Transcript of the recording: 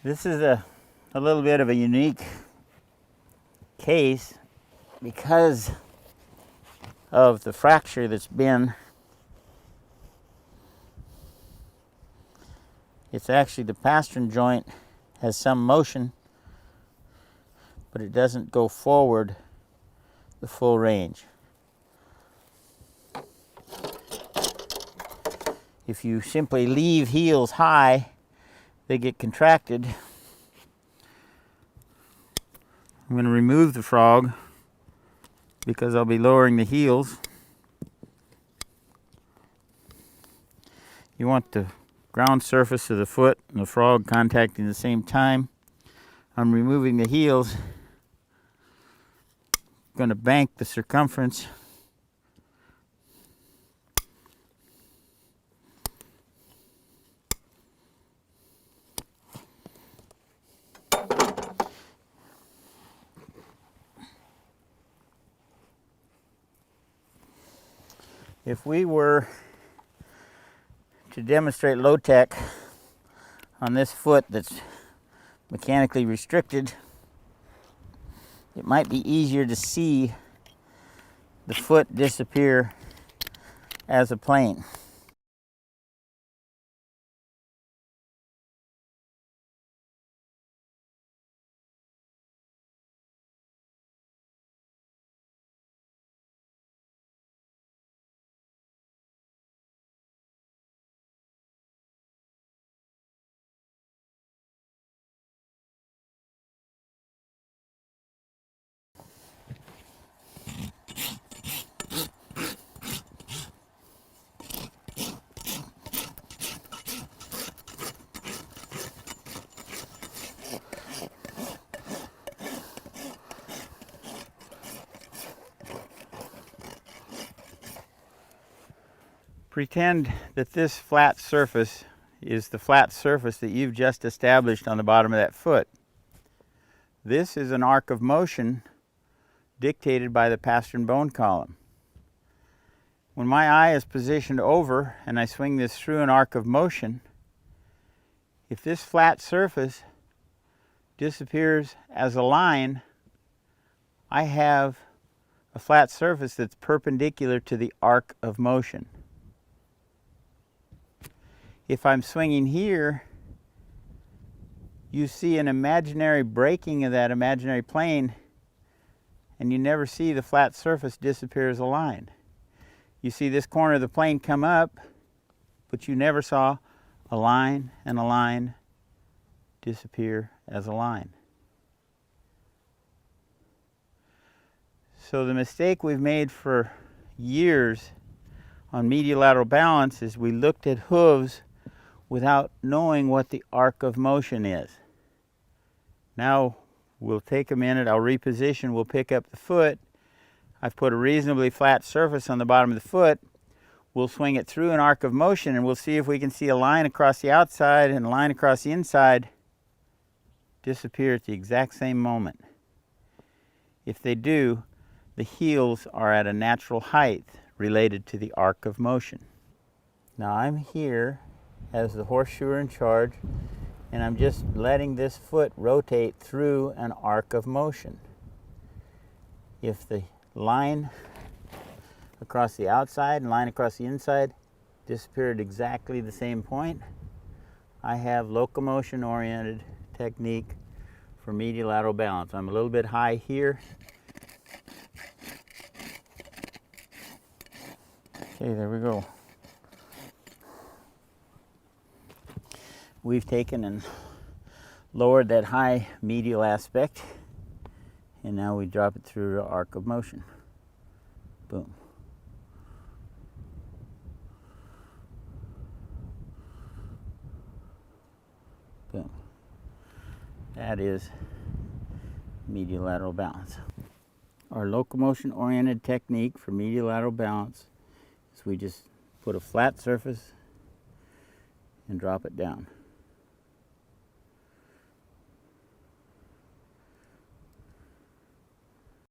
This is a little bit of a unique case because of the fracture that's been. It's actually the Pastern joint has some motion, but it doesn't go forward the full range. If you simply leave heels high, they get contracted. I'm going to remove the frog because I'll be lowering the heels. You want the ground surface of the foot and the frog contacting at the same time. I'm removing the heels. I'm going to bank the circumference. If we were to demonstrate LOTECH on this foot that's mechanically restricted, it might be easier to see the foot disappear as a plane. Pretend that this flat surface is the flat surface that you've just established on the bottom of that foot. This is an arc of motion dictated by the Pastern bone column. When my eye is positioned over and I swing this through an arc of motion, if this flat surface disappears as a line, I have a flat surface that's perpendicular to the arc of motion. If I'm swinging here, you see an imaginary breaking of that imaginary plane, and you never see the flat surface disappear as a line. You see this corner of the plane come up, but you never saw a line and a line disappear as a line. So the mistake we've made for years on medial lateral balance is we looked at hooves without knowing what the arc of motion is. Now we'll take a minute, I'll reposition, we'll pick up the foot. I've put a reasonably flat surface on the bottom of the foot. We'll swing it through an arc of motion and we'll see if we can see a line across the outside and a line across the inside disappear at the exact same moment. If they do, the heels are at a natural height related to the arc of motion. Now I'm here as the horseshoer in charge, and I'm just letting this foot rotate through an arc of motion. If the line across the outside and line across the inside disappear at exactly the same point, I have locomotion oriented technique for medial lateral balance. I'm a little bit high here. Okay, there we go. We've taken and lowered that high medial aspect, and now we drop it through the arc of motion. Boom. Boom. That is medial lateral balance. Our locomotion oriented technique for medial lateral balance is we just put a flat surface and drop it down.